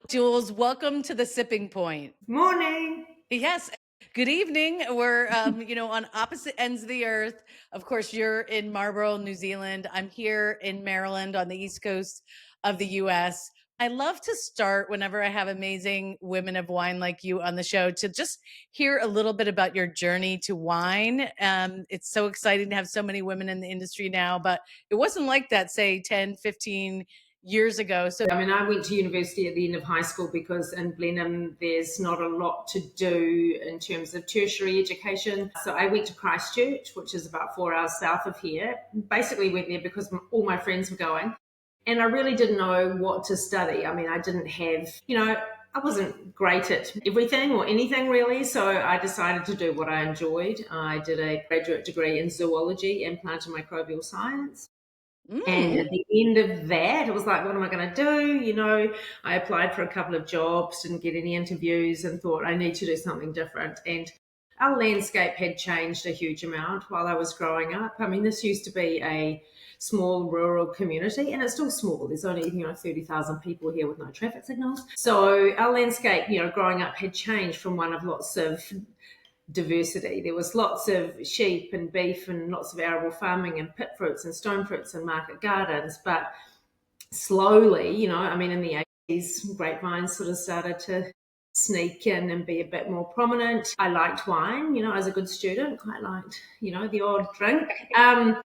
Jules, welcome to the sipping point. Morning. Yes. Good evening. We're, on opposite ends of the earth. Of course, you're in Marlborough, New Zealand. I'm here in Maryland on the East Coast of the US. I love to start whenever I have amazing women of wine like you on the show to just hear a little bit about your journey to wine. It's so exciting to have so many women in the industry now, but it wasn't like that, say, 10, 15 years ago. So I mean, I went to university at the end of high school because in Blenheim, there's not a lot to do in terms of tertiary education. So I went to Christchurch, which is about 4 hours south of here. Basically went there because all my friends were going. And I really didn't know what to study. I mean, I didn't have, I wasn't great at everything or anything really. So I decided to do what I enjoyed. I did a graduate degree in zoology and plant and microbial science. And at the end of that, it was like, what am I going to do? I applied for a couple of jobs, didn't get any interviews, and thought I need to do something different. And our landscape had changed a huge amount while I was growing up. I mean, this used to be a small rural community, and it's still small. There's only 30,000 people here with no traffic signals. So our landscape, growing up had changed from one of lots of diversity. There was lots of sheep and beef and lots of arable farming and pit fruits and stone fruits and market gardens. But slowly, in the 80s, grapevines sort of started to sneak in and be a bit more prominent. I liked wine, as a good student, quite liked, the odd drink. And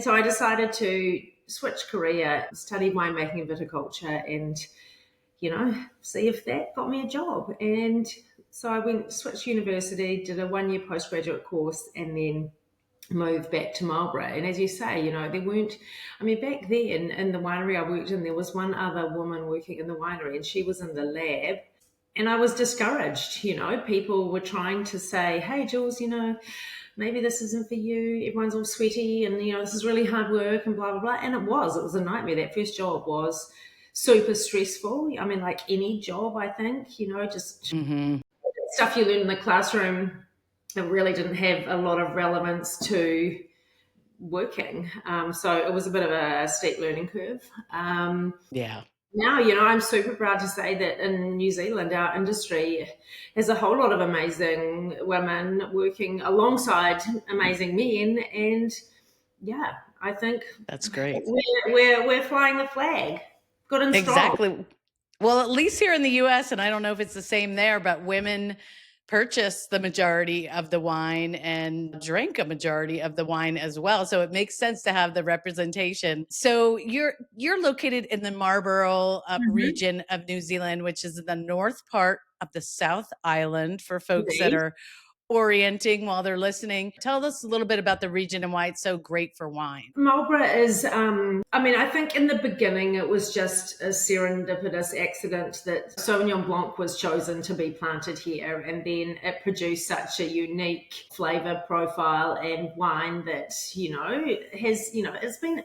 so I decided to switch career, study winemaking and viticulture, and see if that got me a job. And so I switched university, did a 1-year postgraduate course, and then moved back to Marlborough. And as you say, there weren't, back then in the winery I worked in, there was one other woman working in the winery, and she was in the lab. And I was discouraged, people were trying to say, hey, Jules, maybe this isn't for you. Everyone's all sweaty and, this is really hard work and blah, blah, blah. And it was a nightmare. That first job was super stressful. I mean, like any job, I think, just stuff you learn in the classroom, it really didn't have a lot of relevance to working. So it was a bit of a steep learning curve. yeah. Now, I'm super proud to say that in New Zealand, our industry has a whole lot of amazing women working alongside amazing men. And yeah, I think That's great. we're flying the flag. Good and strong. Exactly. Well, at least here in the US, and I don't know if it's the same there, but women purchase the majority of the wine and drink a majority of the wine as well. So it makes sense to have the representation. So you're located in the Marlborough Mhm. region of New Zealand, which is the north part of the South Island for folks that Indeed. are orienting while they're listening. Tell us a little bit about the region and why it's so great for wine. Marlborough is, I think in the beginning it was just a serendipitous accident that Sauvignon Blanc was chosen to be planted here, and then it produced such a unique flavor profile and wine that, it's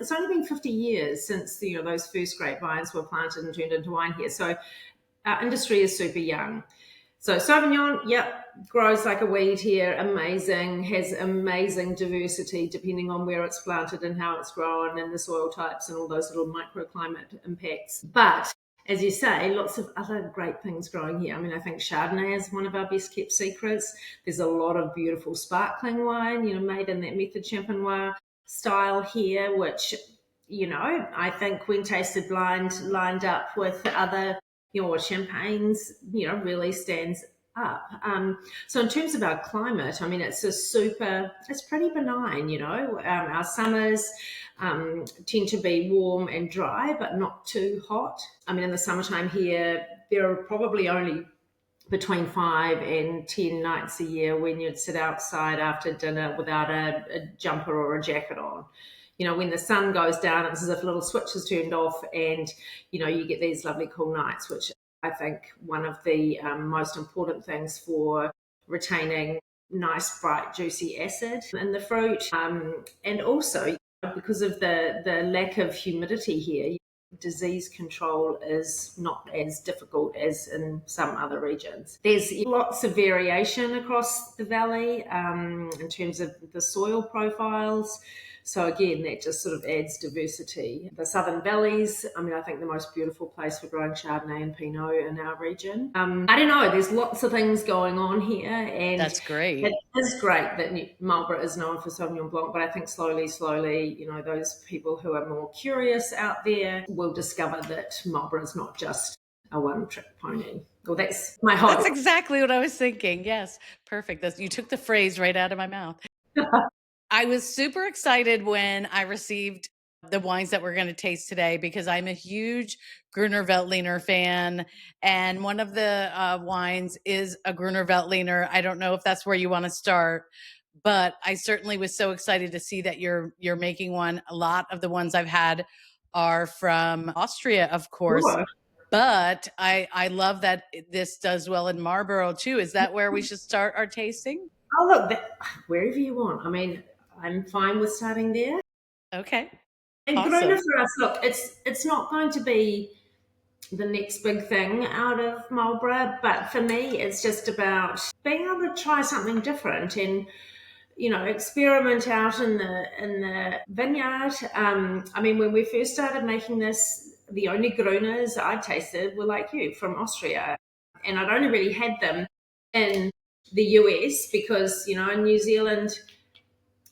only been 50 years since, those first grapevines were planted and turned into wine here. So our industry is super young. So Sauvignon, yep, grows like a weed here, amazing, has amazing diversity depending on where it's planted and how it's grown and the soil types and all those little microclimate impacts. But as you say, lots of other great things growing here. I think Chardonnay is one of our best kept secrets. There's a lot of beautiful sparkling wine, made in that method champenois style here, which, I think when tasted lined up with other champagnes, really stands up. So in terms of our climate, it's pretty benign, our summers tend to be warm and dry, but not too hot. In the summertime here, there are probably only between 5 and 10 nights a year when you'd sit outside after dinner without a jumper or a jacket on. When the sun goes down, it's as if a little switch is turned off and, you get these lovely cool nights, which I think one of the most important things for retaining nice, bright, juicy acid in the fruit. And also, because of the lack of humidity here, disease control is not as difficult as in some other regions. There's lots of variation across the valley in terms of the soil profiles. So again, that just sort of adds diversity. The Southern Valleys, I mean, I think the most beautiful place for growing Chardonnay and Pinot in our region. I don't know, there's lots of things going on here, and That's great. it is great that Marlborough is known for Sauvignon Blanc, but I think slowly, those people who are more curious out there will discover that Marlborough is not just a one-trick pony. Well, that's my hope. That's exactly what I was thinking. Yes, perfect. You took the phrase right out of my mouth. I was super excited when I received the wines that we're going to taste today because I'm a huge Gruner Veltliner fan, and one of the wines is a Gruner Veltliner. I don't know if that's where you want to start, but I certainly was so excited to see that you're making one. A lot of the ones I've had are from Austria, of course. Sure. But I love that this does well in Marlborough too. Is that where we should start our tasting? Oh, look, wherever you want. I mean, I'm fine with starting there. Okay. And Gruner Awesome. for us, look, it's not going to be the next big thing out of Marlborough, but for me, it's just about being able to try something different and experiment out in the vineyard. I mean, when we first started making this, the only Gruners I tasted were like you from Austria, and I'd only really had them in the US because in New Zealand,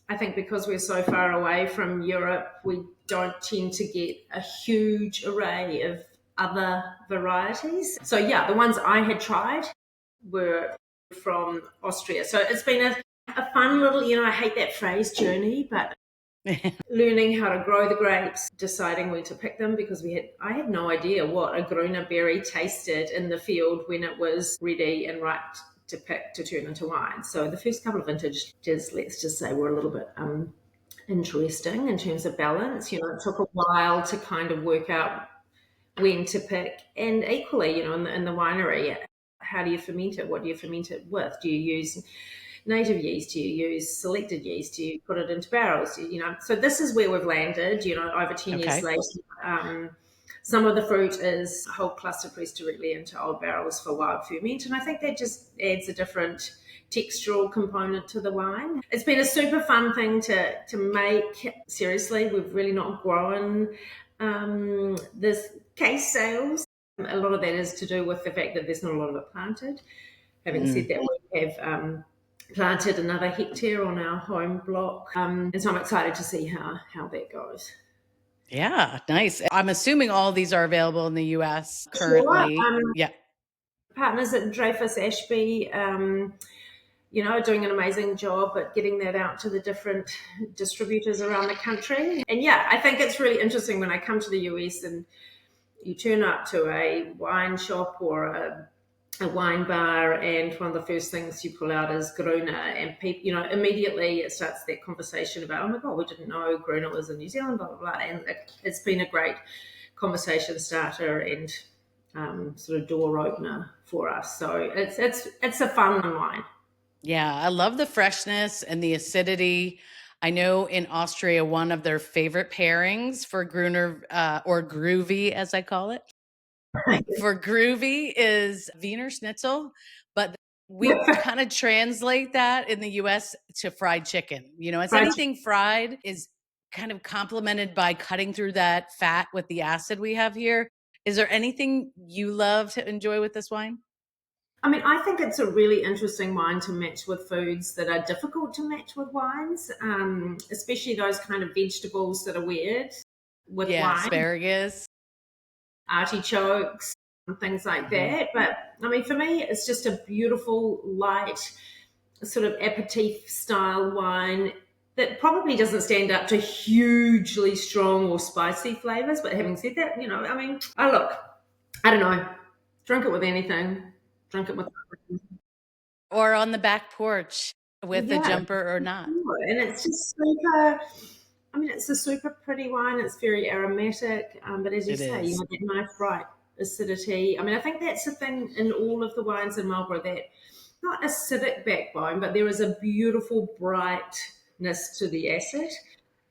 I think because we're so far away from Europe, we don't tend to get a huge array of other varieties. So yeah, the ones I had tried were from Austria. So it's been a fun little, I hate that phrase journey, but learning how to grow the grapes, deciding when to pick them because I had no idea what a Gruner berry tasted in the field when it was ready and ripe to pick to turn into wine. So the first couple of vintages, let's just say, were a little bit interesting in terms of balance. It took a while to kind of work out when to pick, and equally, in the winery, how do you ferment it? What do you ferment it with? Do you use native yeast? Do you use selected yeast? Do you put it into barrels? So this is where we've landed. Over 10 years Okay. later. Some of the fruit is whole cluster pressed directly into old barrels for wild ferment, and I think that just adds a different textural component to the wine. It's been a super fun thing to make. Seriously, we've really not grown this case sales. A lot of that is to do with the fact that there's not a lot of it planted. Having said that, we have planted another hectare on our home block, and so I'm excited to see how that goes. Yeah, nice. I'm assuming all these are available in the US Sure. currently. Yeah. Partners at Dreyfus Ashby, doing an amazing job at getting that out to the different distributors around the country. And yeah, I think it's really interesting when I come to the US and you turn up to a wine shop or a wine bar, and one of the first things you pull out is Gruner, and people, immediately it starts that conversation about, oh my God, we didn't know Gruner was in New Zealand, blah, blah, blah. And it's been a great conversation starter and sort of door opener for us. So it's a fun wine. Yeah, I love the freshness and the acidity. I know in Austria, one of their favorite pairings for Gruner or groovy, as I call it, for groovy is Wiener Schnitzel, but we kind of translate that in the US to fried chicken. As Fried anything fried is kind of complemented by cutting through that fat with the acid we have here. Is there anything you love to enjoy with this wine? I mean, I think it's a really interesting wine to match with foods that are difficult to match with wines, especially those kind of vegetables that are weird with Yeah, wine, asparagus. artichokes, and things like that. But I mean, for me, it's just a beautiful, light, sort of aperitif style wine that probably doesn't stand up to hugely strong or spicy flavors. But having said that, I mean, I don't know, drink it with anything, drink it with. Or on the back porch with a Yeah, jumper or not. sure. And it's just super. I mean, it's a super pretty wine. It's very aromatic, but as you It say, is. that nice bright acidity. I mean, I think that's the thing in all of the wines in Marlborough, that not acidic backbone, but there is a beautiful brightness to the acid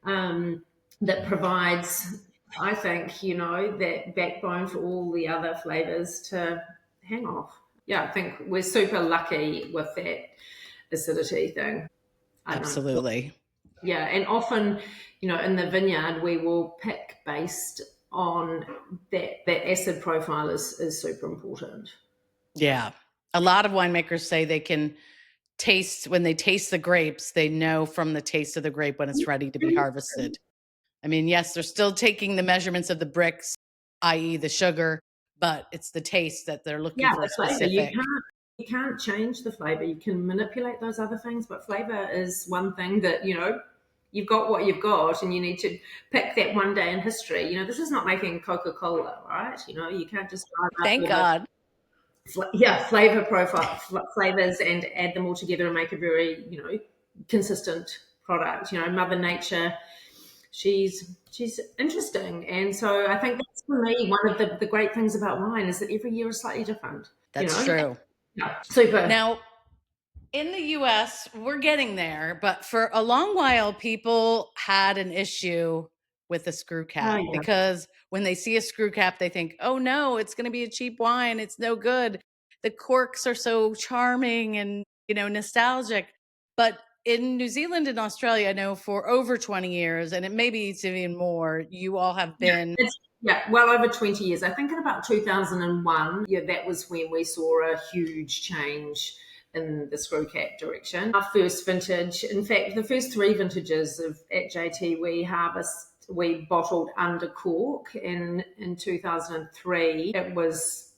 that provides, I think, that backbone for all the other flavors to hang off. Yeah, I think we're super lucky with that acidity thing. I don't know. Absolutely. Yeah, and often, in the vineyard, we will pick based on that acid profile is super important. Yeah. A lot of winemakers say they can taste when they taste the grapes, they know from the taste of the grape when it's ready to be harvested. I mean, yes, they're still taking the measurements of the bricks, i.e., the sugar, but it's the taste that they're looking Yeah, for the flavor. You specific. can't change the flavor. You can manipulate those other things, but flavor is one thing that, you've got what you've got and you need to pick that one day in history. This is not making Coca-Cola, right? You can't just drive up Thank with a God. flavor profile, flavors, and add them all together and make a very, consistent product. Mother Nature, she's interesting, and so I think that's for me one of the great things about wine is that every year is slightly different. You That's know, true. yeah, super. Now, in the US, we're getting there, but for a long while, people had an issue with the screw Oh cap yeah, because when they see a screw cap, they think, oh no, it's going to be a cheap wine. It's no good. The corks are so charming and, nostalgic. But in New Zealand and Australia, I know for over 20 years, and it maybe it's even more, you all have yeah, been it's well over 20 years. I think in about 2001, yeah, that was when we saw a huge change in the screw cap direction. Our first vintage, in fact, the first three vintages of at JT we bottled under cork in 2003. It was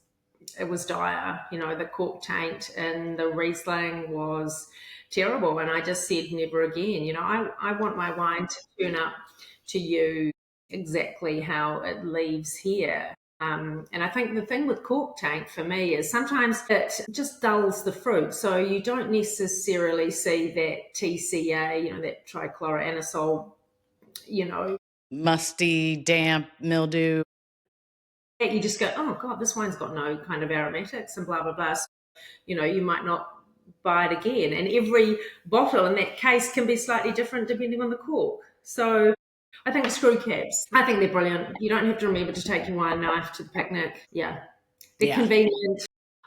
dire. The cork taint and the Riesling was terrible. And I just said, never again. I want my wine to turn up to you exactly how it leaves here. And I think the thing with cork taint for me is sometimes it just dulls the fruit. So you don't necessarily see that TCA, that trichloroanisole, you know, musty, damp, mildew. you just go, oh God, this wine's got no kind of aromatics and blah, blah, blah. So, you might not buy it again. And every bottle in that case can be slightly different depending on the cork. So I think screw caps, I think they're brilliant. You don't have to remember to take your wine knife to the picnic. Yeah. They're Yeah. convenient.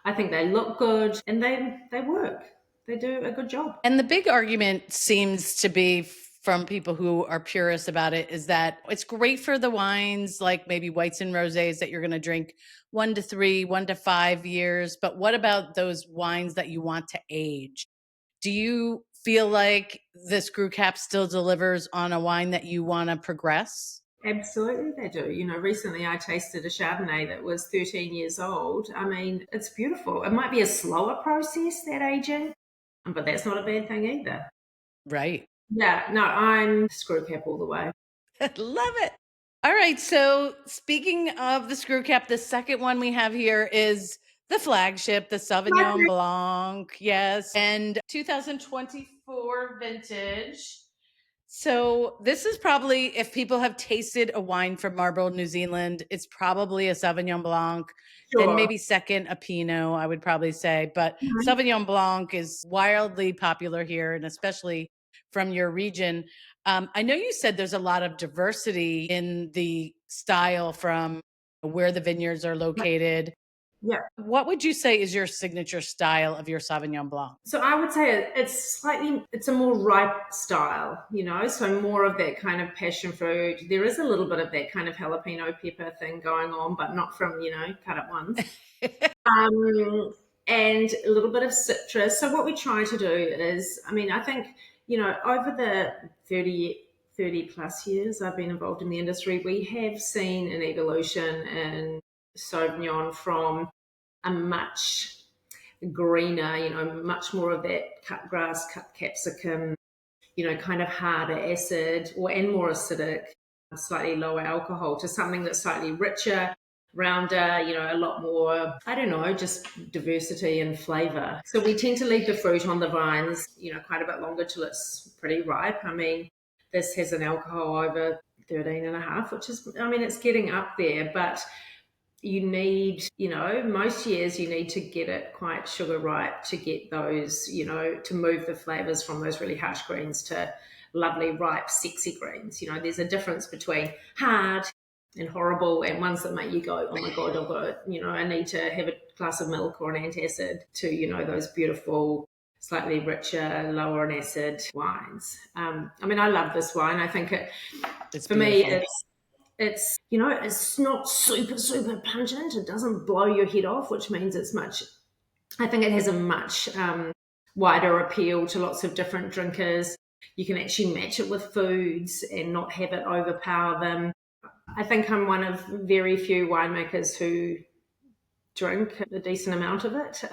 I think they look good and they work. They do a good job. And the big argument seems to be from people who are purists about it is that it's great for the wines, like maybe whites and rosés that you're going to drink 1 to 3, 1 to 5 years. But what about those wines that you want to age? Do you feel like the screw cap still delivers on a wine that you want to progress? Absolutely, they do. Recently I tasted a Chardonnay that was 13 years old. I mean, it's beautiful. It might be a slower process, that aging, but that's not a bad thing either. Right. Yeah, no, I'm screw cap all the way. Love it. All right. So, speaking of the screw cap, the second one we have here is the flagship, the Sauvignon Blanc. Yes. And 2024 vintage. So, this is probably, if people have tasted a wine from Marlborough, New Zealand, it's probably a Sauvignon Blanc. Then Sure. maybe second, a Pinot, I would probably say. But Mhm. Sauvignon Blanc is wildly popular here, and especially from your region. I know you said there's a lot of diversity in the style from where the vineyards are located. Yeah. What would you say is your signature style of your Sauvignon Blanc? So I would say it's a more ripe style, so more of that kind of passion fruit. There is a little bit of that kind of jalapeno pepper thing going on, but not from, cut up ones. And a little bit of citrus. So what we try to do is, I mean, I think, over the 30 plus years I've been involved in the industry, we have seen an evolution in Sauvignon from a much greener, much more of that cut grass, cut capsicum, kind of harder acid and more acidic, slightly lower alcohol to something that's slightly richer, rounder, a lot more, I don't know, just diversity and flavor. So we tend to leave the fruit on the vines, quite a bit longer till it's pretty ripe. I mean, this has an alcohol over 13 and a half, which is, I mean, it's getting up there, but you need, most years you need to get it quite sugar ripe to get those, to move the flavors from those really harsh greens to lovely, ripe, sexy greens. There's a difference between hard and horrible and ones that make you go, oh my God, I've got, I need to have a glass of milk or an antacid to, those beautiful, slightly richer, lower in acid wines. I mean, I love this wine. I think It's for me, beautiful. it's it's not super pungent. It doesn't blow your head off, which means it's much. I think it has a much wider appeal to lots of different drinkers. You can actually match it with foods and not have it overpower them. I think I'm one of very few winemakers who drink a decent amount of it.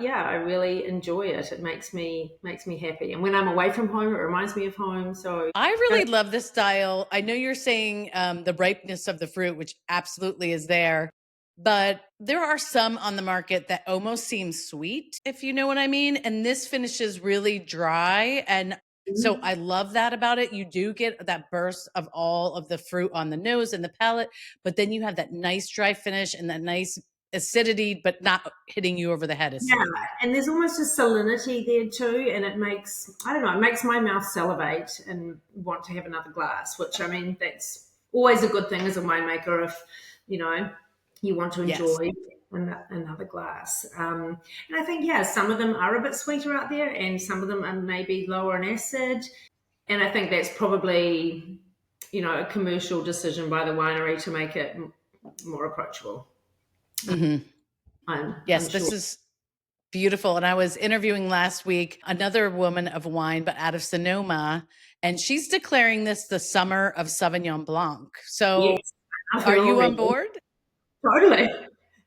Yeah, I really enjoy it. It makes me happy, and when I'm away from home, it reminds me of home. So I really love this style. I know you're saying the ripeness of the fruit, which absolutely is there, but there are some on the market that almost seem sweet, if you know what I mean. And this finishes really dry. And so I love that about it. You do get that burst of all of the fruit on the nose and the palate, but then you have that nice dry finish and that nice acidity, but not hitting you over the head yeah, acidity. and there's almost a salinity there too, and it makes I don't know, it makes my mouth salivate and want to have another glass. Which I mean, that's always a good thing as a winemaker if you know you want to Yes. enjoy another glass. And I think yeah, some of them are a bit sweeter out there, and some of them are maybe lower in acid. And I think that's probably a commercial decision by the winery to make it more approachable. Hmm. I'm Yes, sure. this is beautiful. And I was interviewing last week another woman of wine, but out of Sonoma, and she's declaring this the summer of Sauvignon Blanc. So Yes, I love are her you already. on board? Totally.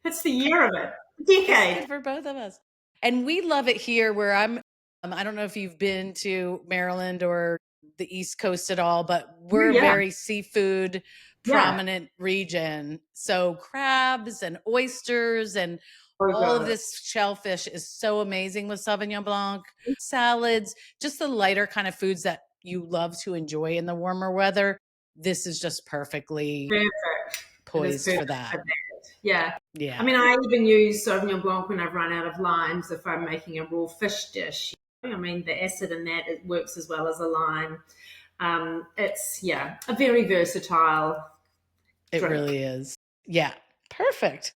It's the year of it. Good Decade. for both of us. And we love it here where I'm. I don't know if you've been to Maryland or the East Coast at all, but we're a Yeah. very seafood Yeah. prominent region. So crabs and oysters and Oh all of god. this shellfish is so amazing with Sauvignon Blanc. Salads, just the lighter kind of foods that you love to enjoy in the warmer weather. This is just perfectly Perfect. It is poised perfect for for that. that. Yeah. I Yeah. mean, I even use Sauvignon Blanc when I've run out of limes if I'm making a raw fish dish. I mean, the acid in that it works as well as a lime. It's yeah, a very versatile It drink. really is. Yeah. Perfect.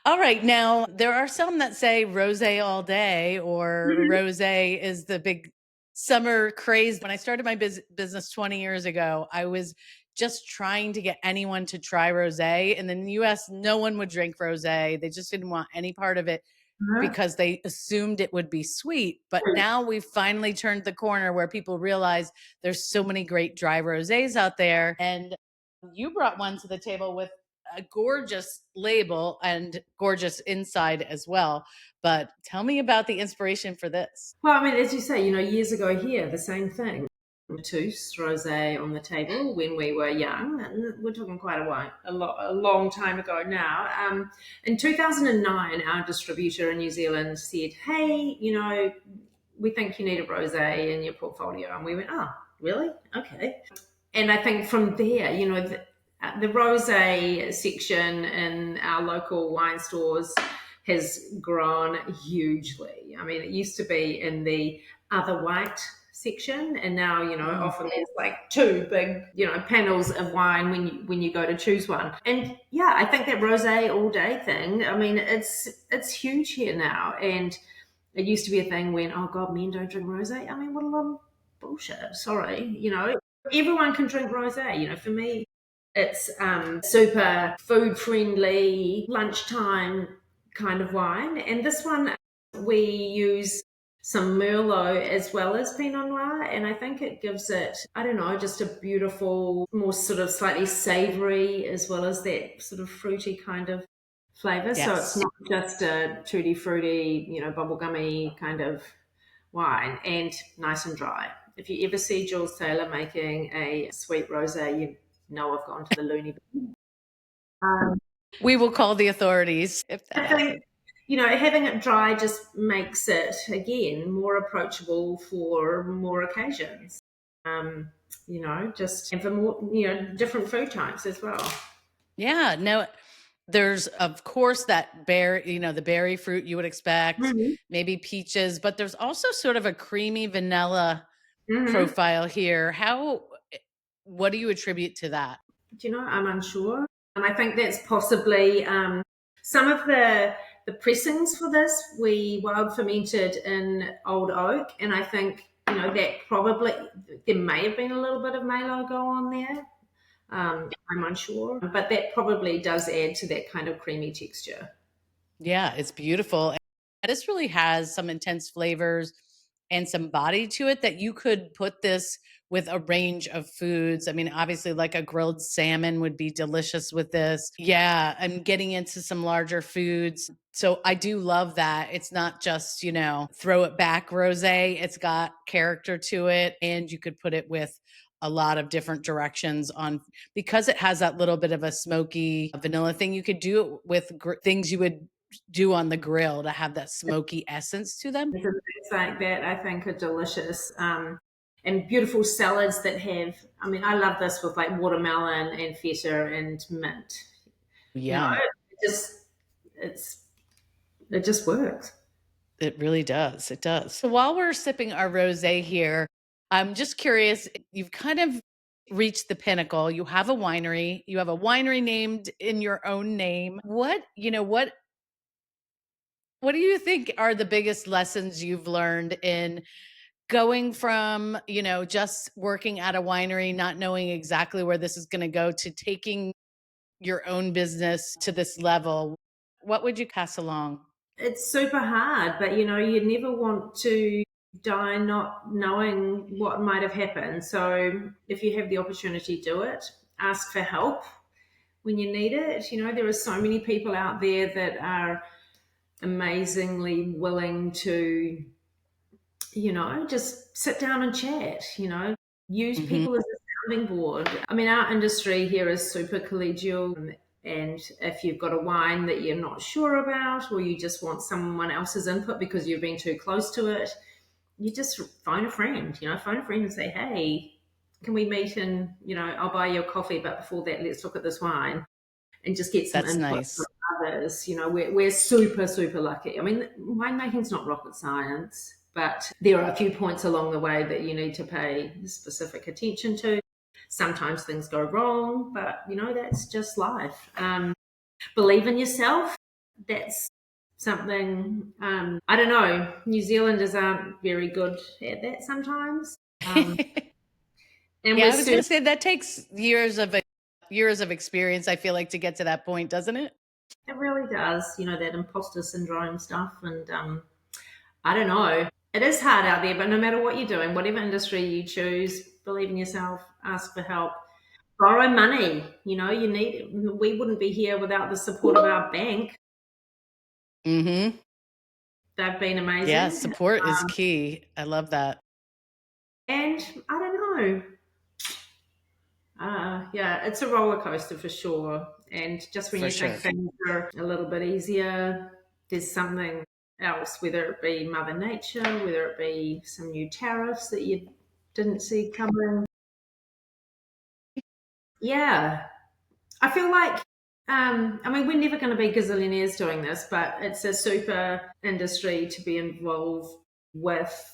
All right. Now, there are some that say rosé all day or Mhm. rosé is the big summer craze. When I started my business 20 years ago, I was just trying to get anyone to try rosé. And in the US, no one would drink rosé. They just didn't want any part of it Uh-huh. because they assumed it would be sweet. But now we've finally turned the corner where people realize there's so many great dry rosés out there. And you brought one to the table with a gorgeous label and gorgeous inside as well. But tell me about the inspiration for this. Well, I mean, as you say, years ago here, the same thing. Tousse rosé on the table when we were young, and we're talking quite a long time ago now. In 2009, our distributor in New Zealand said, "Hey, we think you need a rosé in your portfolio," and we went, "Oh, really? Okay." And I think from there, the rosé section in our local wine stores has grown hugely. I mean, it used to be in the other white section, and now Mhm. often there's like two big panels of wine when you go to choose one. And yeah, I think that rosé all day thing. I mean, it's huge here now, and it used to be a thing when oh god, men don't drink rosé. I mean, what a lot of bullshit. Sorry, everyone can drink rosé. For me, it's super food friendly, lunchtime kind of wine. And this one, we use some Merlot as well as Pinot Noir. And I think it gives it, I don't know, just a beautiful, more sort of slightly savory as well as that sort of fruity kind of flavor. So it's Yes. not just a tutti fruity, bubblegummy kind of wine and nice and dry. If you ever see Jules Taylor making a sweet rosé, you know I've gone to the loony bin. Um, We will call the authorities if that I think happens. having it dry just makes it again more approachable for more occasions. Um, just and for more different food types as well. Yeah. No, there's of course that berry, the berry fruit you would expect, Hmm. maybe peaches, but there's also sort of a creamy vanilla Hmm. profile here. What do you attribute to that? I'm unsure. And I think that's possibly some of the The pressings for this we wild fermented in old oak, and I think that probably there may have been a little bit of Malo go on there. I'm unsure, but that probably does add to that kind of creamy texture. Yeah, it's beautiful. And this really has some intense flavors and some body to it that you could put this with a range of foods. I mean, obviously, like a grilled salmon would be delicious with this. Yeah, I'm getting into some larger foods. So I do love that. It's not just, throw it back rose. It's got character to it. And you could put it with a lot of different directions on because it has that little bit of a smoky vanilla thing. You could do it with things you would do on the grill to have that smoky essence to them. Things like that I think are delicious. And beautiful salads that have, I mean, I love this with like watermelon and feta and mint. Yum. Just it's it just works. It really does. It does. So while we're sipping our rosé here, I'm just curious, you've kind of reached the pinnacle. You have a winery. You have a winery named in your own name. What do you think are the biggest lessons you've learned in going from, just working at a winery, not knowing exactly where this is going to go to taking your own business to this level? What would you pass along? It's super hard, but you never want to die not knowing what might have happened. So if you have the opportunity, do it. Ask for help when you need it. There are so many people out there that are amazingly willing to, just sit down and chat, use Hmm. people as a sounding board. I mean, our industry here is super collegial. And if you've got a wine that you're not sure about, or you just want someone else's input because you've been too close to it, you just phone a friend and say, hey, can we meet and, I'll buy you a coffee, but before that, let's look at this wine and just get some That's input from nice. others. We're super, super lucky. I mean, winemaking's not rocket science, but there are a few points along the way that you need to pay specific attention to. Sometimes things go wrong, but that's just life. Believe in yourself. That's something, I don't know. New Zealanders aren't very good at that sometimes. Um, and Yeah, we're I was gonna super, say that takes years of experience, I feel like, to get to that point, doesn't it? it really does, that imposter syndrome stuff. And I don't know. It is hard out there, but no matter what you're doing, whatever industry you choose, believe in yourself, ask for help, borrow money. We wouldn't be here without the support of our bank. Mhm. They've been Yeah, amazing. support is key. I love that. And I don't know. Yeah, it's a roller coaster for sure. And just when For you think sure. things are a little bit easier, there's something else, whether it be Mother Nature, whether it be some new tariffs that you didn't see coming. Yeah, I feel like, I mean, we're never going to be gazillionaires doing this, but it's a super industry to be involved with.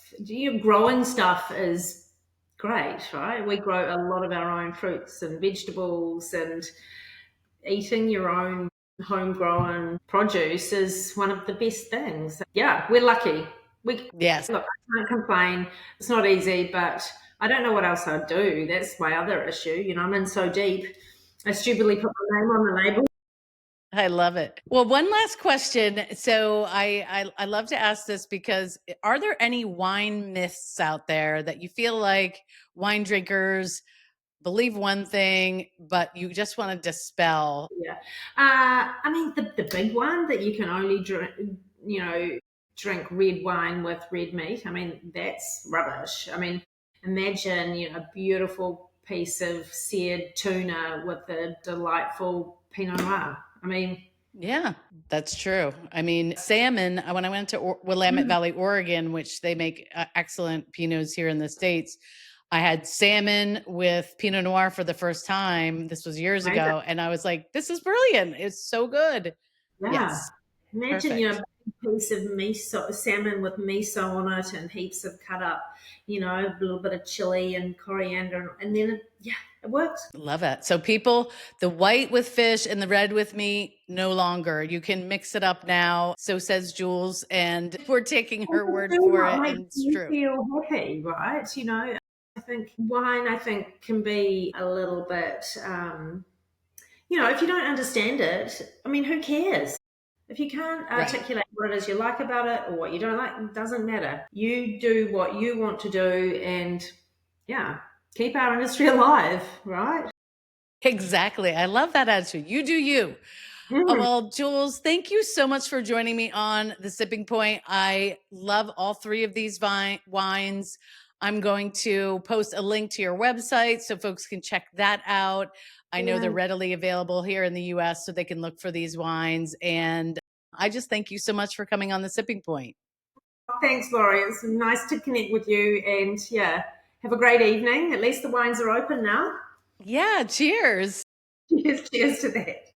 Growing stuff is great, right? We grow a lot of our own fruits and vegetables, and eating your own homegrown produce is one of the best things. Yeah, we're lucky. We Yes. Look, I can't complain. It's not easy, but I don't know what else I'd do. That's my other issue. I'm in so deep. I stupidly put my name on the label. I love it. Well, one last question. So I love to ask this because are there any wine myths out there that you feel like wine drinkers believe one thing, but you just want to dispel? Yeah. I mean, the big one that you can only drink red wine with red meat. I mean, that's rubbish. I mean, imagine, a beautiful piece of seared tuna with a delightful Pinot Noir. I mean, Yeah, that's true. I mean, salmon, when I went to Willamette mm, Valley, Oregon, which they make excellent Pinots here in the States, I had salmon with Pinot Noir for the first time. This was years amazing. ago. And I was like, this is brilliant. It's so good. Yeah. Yes, Imagine, perfect. a piece of miso, salmon with miso on it and heaps of cut up, a little bit of chili and coriander. And then, yeah. it works. Love it. So people, the white with fish and the red with meat, no longer. You can mix it up now. So says Jules, and we're taking her Also word do for what it, makes and it's you true. feel happy, right? I think wine, can be a little bit, if you don't understand it, I mean, who cares? If you can't Right. articulate what it is you like about it or what you don't like, it doesn't matter. You do what you want to do and, yeah, keep our industry alive, right? Exactly. I love that attitude. You do you. Oh, Mm. well, Jules, thank you so much for joining me on The Sipping Point. I love all three of these wines. I'm going to post a link to your website so folks can check that out. I know they're Yeah. readily available here in the US, so they can look for these wines. And I just thank you so much for coming on The Sipping Point. Thanks, Laurie. It's nice to connect with you and, yeah, have a great evening. At least the wines are open now. Yeah, cheers. Cheers to that.